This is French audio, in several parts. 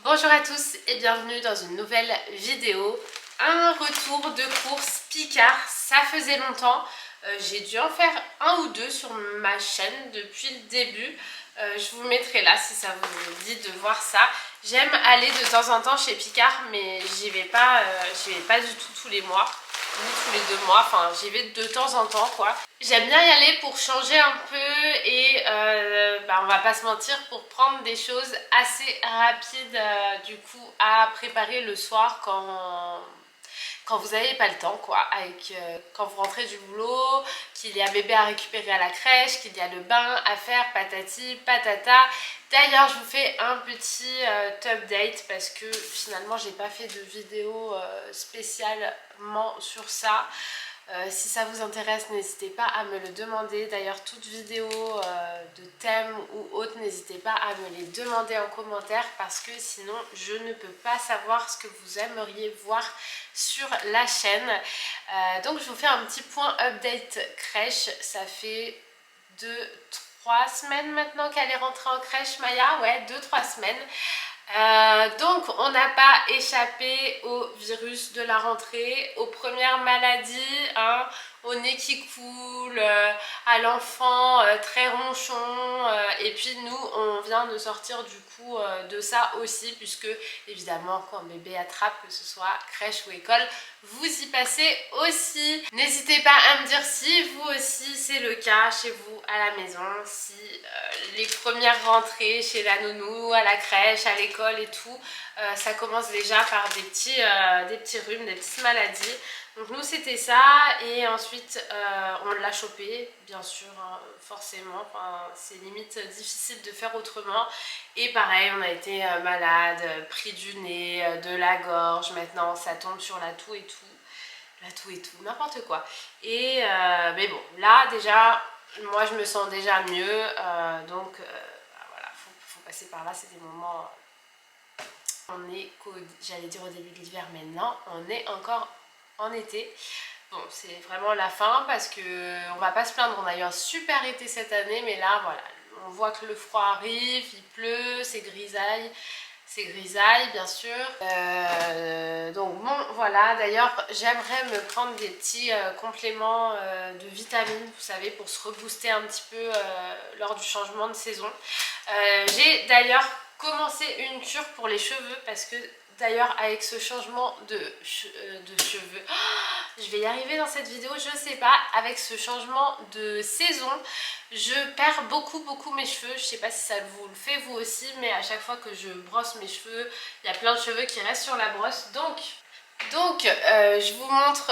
Bonjour à tous et bienvenue dans une nouvelle vidéo. Un retour de course Picard, ça faisait longtemps. J'ai dû en faire un ou deux sur ma chaîne depuis le début. Je vous mettrai là si ça vous dit de voir ça. J'aime aller de temps en temps chez Picard, mais j'y vais pas du tout tous les mois, ni tous les 2 mois, enfin j'y vais de temps en temps quoi. J'aime bien y aller pour changer un peu et on va pas se mentir, pour prendre des choses assez rapides du coup à préparer le soir quand vous n'avez pas le temps quoi, quand vous rentrez du boulot, qu'il y a bébé à récupérer à la crèche, qu'il y a le bain à faire, patati patata. D'ailleurs je vous fais un petit update parce que finalement j'ai pas fait de vidéo spécialement sur ça. Si ça vous intéresse, n'hésitez pas à me le demander. D'ailleurs, toute vidéo de thème ou autre, n'hésitez pas à me les demander en commentaire parce que sinon, je ne peux pas savoir ce que vous aimeriez voir sur la chaîne. Donc, je vous fais un petit point update crèche. Ça fait 2-3 semaines maintenant qu'elle est rentrée en crèche, Maya. Ouais, 2-3 semaines. Donc on n'a pas échappé au virus de la rentrée, aux premières maladies, hein, au nez qui coule, à l'enfant très ronchon, et puis nous on vient de sortir du coup de ça aussi, puisque évidemment quand bébé attrape, que ce soit crèche ou école, vous y passez aussi. N'hésitez pas à me dire si vous aussi c'est le cas chez vous à la maison, si les premières rentrées chez la nounou, à la crèche, à l'école et tout, ça commence déjà par des petits rhumes, des petites maladies. Donc nous c'était ça, et ensuite on l'a chopé, bien sûr, hein, forcément, enfin, c'est limite difficile de faire autrement. Et pareil, on a été malade, pris du nez, de la gorge, maintenant ça tombe sur la toux et tout. La toux et tout, n'importe quoi. Et mais bon, là déjà, moi je me sens déjà mieux, donc voilà, faut passer par là, c'est des moments... On est, j'allais dire au début de l'hiver, mais non, on est encore en été. Bon, c'est vraiment la fin parce que on va pas se plaindre, on a eu un super été cette année, mais là voilà, on voit que le froid arrive, il pleut, c'est grisaille. C'est grisaille bien sûr. Donc bon voilà, d'ailleurs j'aimerais me prendre des petits compléments de vitamines, vous savez, pour se rebooster un petit peu lors du changement de saison. J'ai d'ailleurs commencé une cure pour les cheveux parce que d'ailleurs avec ce changement de cheveux, je vais y arriver dans cette vidéo, je sais pas, avec ce changement de saison, je perds beaucoup mes cheveux. Je sais pas si ça vous le fait vous aussi, mais à chaque fois que je brosse mes cheveux, il y a plein de cheveux qui restent sur la brosse. Donc je vous montre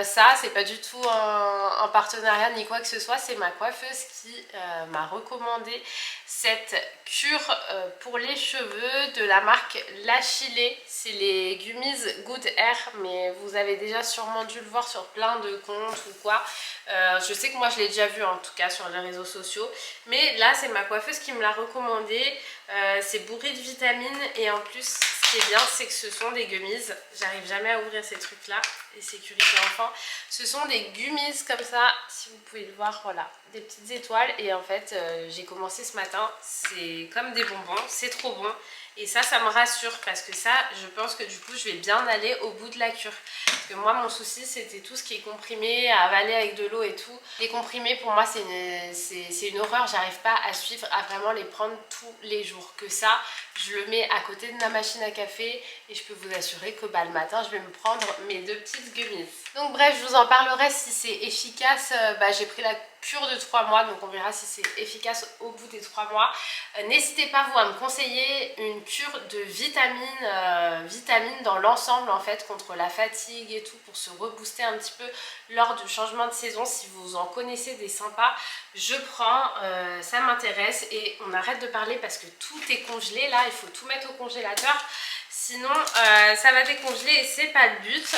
ça, c'est pas du tout un partenariat ni quoi que ce soit, c'est ma coiffeuse qui m'a recommandé cette cure pour les cheveux de la marque L'Achillée. C'est les Gummies Good Hair, mais vous avez déjà sûrement dû le voir sur plein de comptes ou quoi. Je sais que moi je l'ai déjà vu en tout cas sur les réseaux sociaux, mais là c'est ma coiffeuse qui me l'a recommandé. C'est bourré de vitamines et en plus ce qui est bien c'est que ce sont des gummies. J'arrive jamais à ouvrir ces trucs là, les sécurités enfants. Ce sont des gummies comme ça, si vous pouvez le voir, voilà, des petites étoiles. Et en fait j'ai commencé ce matin, c'est comme des bonbons, c'est trop bon. Et ça me rassure parce que ça, je pense que du coup, je vais bien aller au bout de la cure. Parce que moi, mon souci, c'était tout ce qui est comprimé, à avaler avec de l'eau et tout. Les comprimés, pour moi, c'est une horreur. J'arrive pas à suivre, à vraiment les prendre tous les jours. Que ça, je le mets à côté de ma machine à café et je peux vous assurer que le matin, je vais me prendre mes 2 petites gummies. Donc bref, je vous en parlerai si c'est efficace. J'ai pris la cure de 3 mois, donc on verra si c'est efficace au bout des 3 mois. N'hésitez pas vous à me conseiller une cure de vitamines dans l'ensemble en fait, contre la fatigue et tout, pour se rebooster un petit peu lors du changement de saison. Si vous en connaissez des sympas, je prends, ça m'intéresse. Et on arrête de parler parce que tout est congelé là, il faut tout mettre au congélateur, sinon ça va décongeler et c'est pas le but.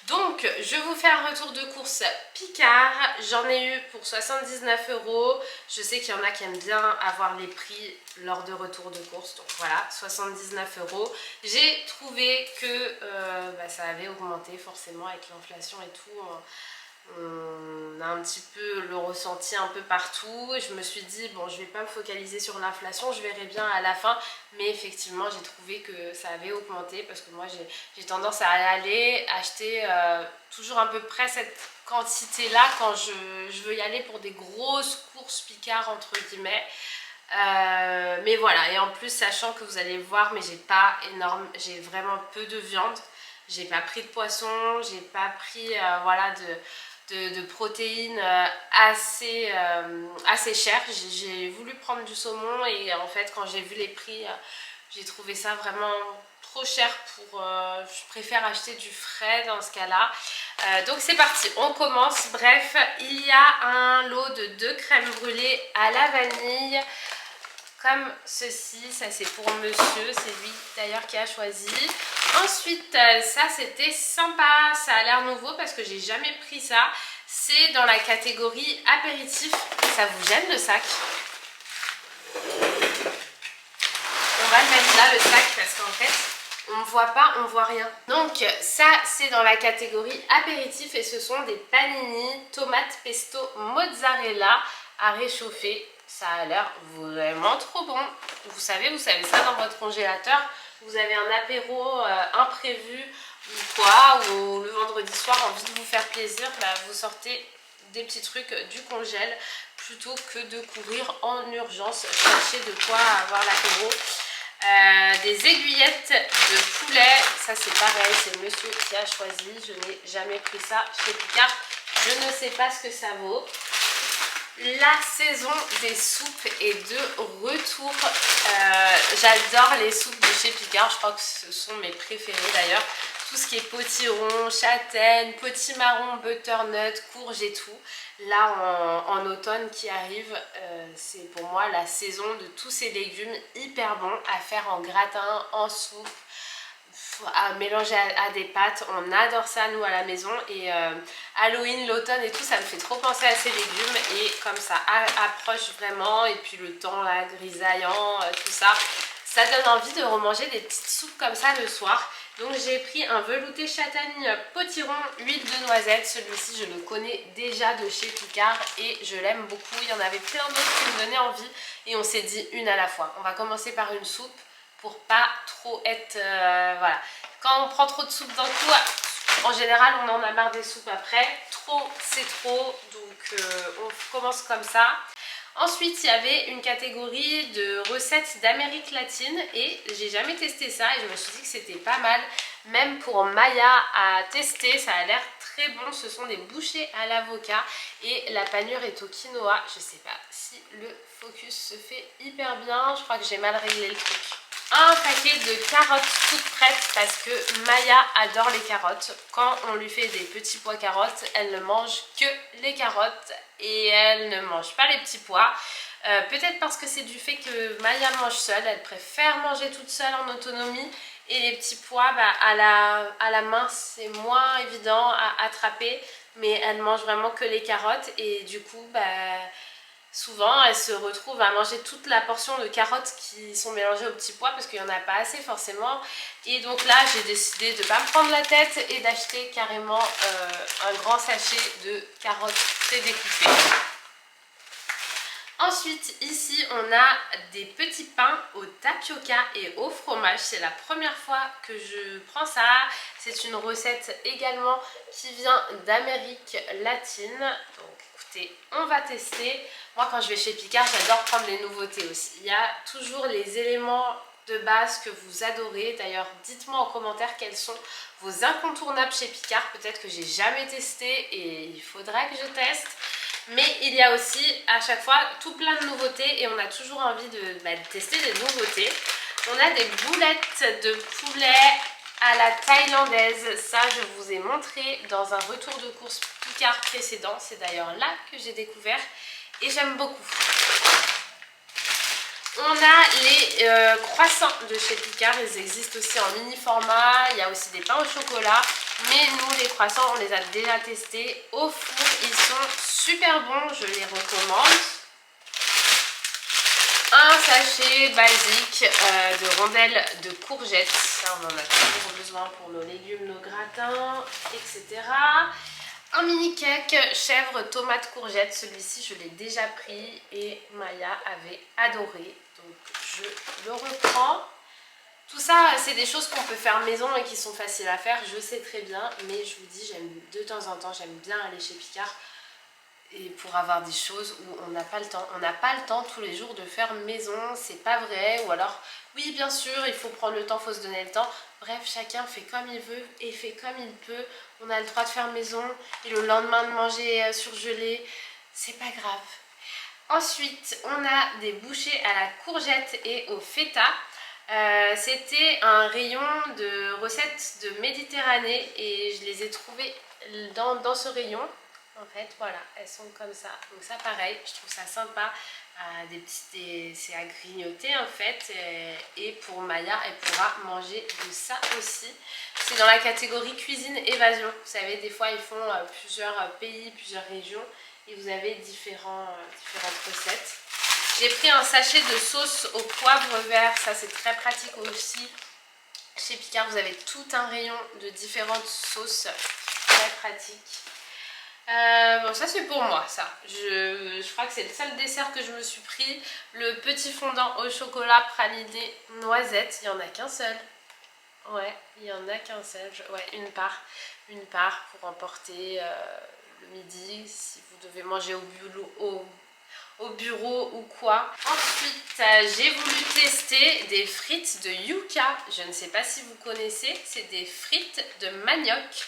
Donc je vous fais un retour de course Picard, j'en ai eu pour 79 €. Je sais qu'il y en a qui aiment bien avoir les prix lors de retour de course, donc voilà, 79 €. J'ai trouvé que ça avait augmenté forcément avec l'inflation et tout. On a un petit peu le ressenti un peu partout. Je me suis dit, bon, je vais pas me focaliser sur l'inflation, je verrai bien à la fin. Mais effectivement, j'ai trouvé que ça avait augmenté parce que moi, j'ai tendance à aller acheter toujours à peu près cette quantité-là quand je veux y aller pour des grosses courses Picard, entre guillemets. Mais voilà, et en plus, sachant que vous allez voir, mais j'ai pas énorme, j'ai vraiment peu de viande. J'ai pas pris de poisson, j'ai pas pris voilà, de protéines assez chères. J'ai voulu prendre du saumon et en fait quand j'ai vu les prix, j'ai trouvé ça vraiment trop cher pour... je préfère acheter du frais dans ce cas-là. Donc c'est parti, on commence. Bref, il y a un lot de 2 crèmes brûlées à la vanille. Comme ceci, ça c'est pour monsieur, c'est lui d'ailleurs qui a choisi. Ensuite, ça c'était sympa, ça a l'air nouveau parce que j'ai jamais pris ça. C'est dans la catégorie apéritif. Ça vous gêne le sac? On va le mettre là le sac parce qu'en fait on ne voit pas, on voit rien. Donc ça c'est dans la catégorie apéritif et ce sont des panini tomate pesto mozzarella à réchauffer. Ça a l'air vraiment trop bon. Vous savez ça dans votre congélateur. Vous avez un apéro imprévu ou quoi, ou le vendredi soir, envie de vous faire plaisir, bah, vous sortez des petits trucs du congèle plutôt que de courir en urgence chercher de quoi avoir l'apéro. Des aiguillettes de poulet, ça c'est pareil, c'est le monsieur qui a choisi. Je n'ai jamais pris ça chez Picard, je ne sais pas ce que ça vaut. La saison des soupes est de retour. J'adore les soupes de chez Picard, je crois que ce sont mes préférées d'ailleurs. Tout ce qui est potiron, châtaigne, potimarron, butternut, courge et tout. Là en automne qui arrive, c'est pour moi la saison de tous ces légumes hyper bons à faire en gratin, en soupe, à mélanger à des pâtes. On adore ça nous à la maison et Halloween, l'automne et tout, ça me fait trop penser à ces légumes et comme ça approche vraiment et puis le temps là grisaillant, tout ça, ça donne envie de remanger des petites soupes comme ça le soir. Donc j'ai pris un velouté châtaigne potiron, huile de noisette. Celui-ci je le connais déjà de chez Picard et je l'aime beaucoup. Il y en avait plein d'autres qui me donnaient envie et on s'est dit une à la fois. On va commencer par une soupe pour pas trop être... voilà. Quand on prend trop de soupe d'un coup, en général on en a marre des soupes après. Trop c'est trop, donc on commence comme ça. Ensuite, il y avait une catégorie de recettes d'Amérique latine et j'ai jamais testé ça et je me suis dit que c'était pas mal. Même pour Maya à tester, ça a l'air très bon. Ce sont des bouchées à l'avocat et la panure est au quinoa. Je sais pas si le focus se fait hyper bien. Je crois que j'ai mal réglé le truc. Un paquet de carottes toutes prêtes parce que Maya adore les carottes. Quand on lui fait des petits pois carottes, elle ne mange que les carottes et elle ne mange pas les petits pois. Peut-être parce que c'est du fait que Maya mange seule, elle préfère manger toute seule en autonomie et les petits pois bah, à la main c'est moins évident à attraper, mais elle mange vraiment que les carottes et du coup bah, souvent elle se retrouve à manger toute la portion de carottes qui sont mélangées aux petits pois parce qu'il n'y en a pas assez forcément. Et donc là j'ai décidé de ne pas me prendre la tête et d'acheter carrément un grand sachet de carottes prédécoupées. Ensuite ici on a des petits pains au tapioca et au fromage. C'est la première fois que je prends ça. C'est une recette également qui vient d'Amérique latine. Donc écoutez, on va tester. Moi quand je vais chez Picard, j'adore prendre les nouveautés aussi. Il y a toujours les éléments de base que vous adorez. D'ailleurs, dites-moi en commentaire quels sont vos incontournables chez Picard. Peut-être que j'ai jamais testé et il faudra que je teste. Mais il y a aussi à chaque fois tout plein de nouveautés et on a toujours envie de tester des nouveautés. On a des boulettes de poulet à la thaïlandaise. Ça, je vous ai montré dans un retour de course Picard précédent. C'est d'ailleurs là que j'ai découvert et j'aime beaucoup. On a les croissants de chez Picard, ils existent aussi en mini format, il y a aussi des pains au chocolat, mais nous les croissants on les a déjà testés au four, ils sont super bons, je les recommande. Un sachet basique de rondelles de courgettes, ça on en a toujours besoin pour nos légumes, nos gratins, etc. Un mini cake chèvre, tomate, courgette. Celui-ci, je l'ai déjà pris et Maya avait adoré. Donc, je le reprends. Tout ça, c'est des choses qu'on peut faire maison et qui sont faciles à faire, je sais très bien. Mais je vous dis, j'aime de temps en temps, j'aime bien aller chez Picard. Et pour avoir des choses où on n'a pas le temps. On n'a pas le temps tous les jours de faire maison, c'est pas vrai. Ou alors, oui bien sûr, il faut prendre le temps, il faut se donner le temps. Bref, chacun fait comme il veut et fait comme il peut. On a le droit de faire maison et le lendemain de manger surgelé, c'est pas grave. Ensuite, on a des bouchées à la courgette et au feta. C'était un rayon de recettes de Méditerranée et je les ai trouvées dans ce rayon. En fait, voilà, elles sont comme ça. Donc ça, pareil, je trouve ça sympa. C'est à grignoter en fait. Et pour Maya, elle pourra manger de ça aussi. C'est dans la catégorie cuisine évasion. Vous savez, des fois, ils font plusieurs pays, plusieurs régions. Et vous avez différentes recettes. J'ai pris un sachet de sauce au poivre vert. Ça, c'est très pratique aussi. Chez Picard, vous avez tout un rayon de différentes sauces. Très pratique. Bon, ça c'est pour moi, ça. Je crois que c'est le seul dessert que je me suis pris. Le petit fondant au chocolat praliné noisette. Il n'y en a qu'un seul. Ouais, il n'y en a qu'un seul. Ouais, une part. Une part pour emporter le midi si vous devez manger au bureau ou quoi. Ensuite, j'ai voulu tester des frites de yucca. Je ne sais pas si vous connaissez. C'est des frites de manioc.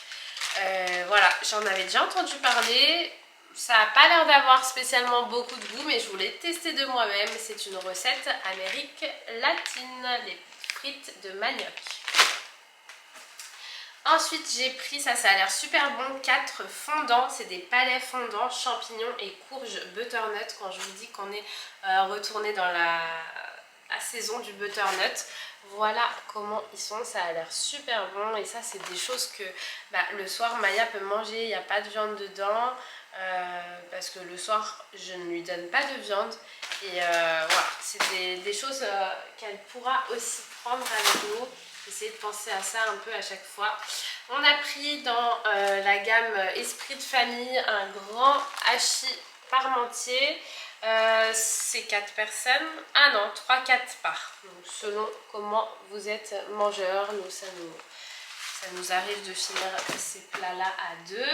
Voilà, j'en avais déjà entendu parler. Ça n'a pas l'air d'avoir spécialement beaucoup de goût, mais je voulais tester de moi-même. C'est une recette Amérique latine, les frites de manioc. Ensuite, j'ai pris, ça a l'air super bon, 4 fondants. C'est des palais fondants, champignons et courges butternut. Quand je vous dis qu'on est retourné dans la saison du butternut, voilà comment ils sont. Ça a l'air super bon. Et ça, c'est des choses que le soir, Maya peut manger. Il n'y a pas de viande dedans. Parce que le soir, je ne lui donne pas de viande. Et voilà, c'est des choses qu'elle pourra aussi prendre avec nous. J'essaie de penser à ça un peu à chaque fois. On a pris dans la gamme Esprit de famille un grand hachis parmentier. C'est 4 personnes. Ah non, 3-4 parts. Donc selon comment vous êtes mangeur, ça nous arrive de finir ces plats-là à 2.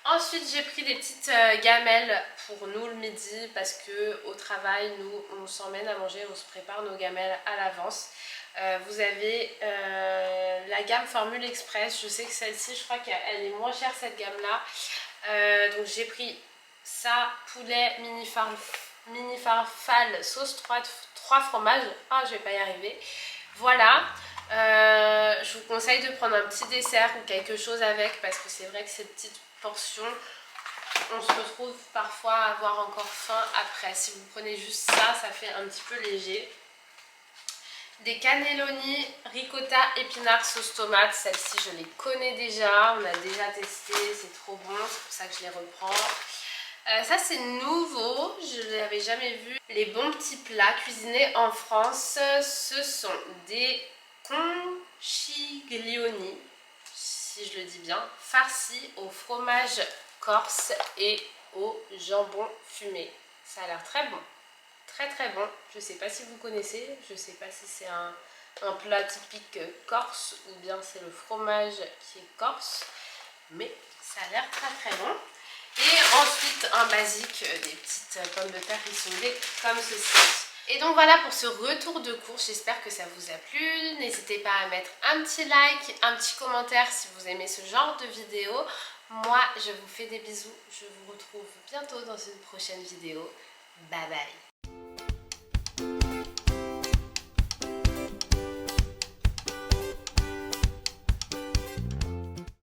Ensuite, j'ai pris des petites gamelles pour nous le midi parce que au travail, nous, on s'emmène à manger, on se prépare nos gamelles à l'avance. Vous avez la gamme Formule Express. Je sais que celle-ci, je crois qu'elle est moins chère cette gamme-là. Donc j'ai pris ça, poulet mini farfalle, sauce 3 fromages. Ah, je vais pas y arriver. Voilà. Je vous conseille de prendre un petit dessert ou quelque chose avec parce que c'est vrai que ces petites portions, on se retrouve parfois à avoir encore faim après. Si vous prenez juste ça, ça fait un petit peu léger. Des cannelloni, ricotta, épinards, sauce tomate. Celles-ci, je les connais déjà. On a déjà testé. C'est trop bon. C'est pour ça que je les reprends. Ça, c'est nouveau. Je ne l'avais jamais vu. Les bons petits plats cuisinés en France, ce sont des conchiglioni, si je le dis bien, farcis au fromage corse et au jambon fumé. Ça a l'air très bon. Très très bon. Je ne sais pas si vous connaissez, je ne sais pas si c'est un plat typique corse ou bien c'est le fromage qui est corse, mais ça a l'air très très bon. Et ensuite un basique, des petites pommes de terre rissolées comme ceci. Et donc voilà pour ce retour de course, j'espère que ça vous a plu. N'hésitez pas à mettre un petit like, un petit commentaire si vous aimez ce genre de vidéo. Moi je vous fais des bisous, je vous retrouve bientôt dans une prochaine vidéo. Bye bye.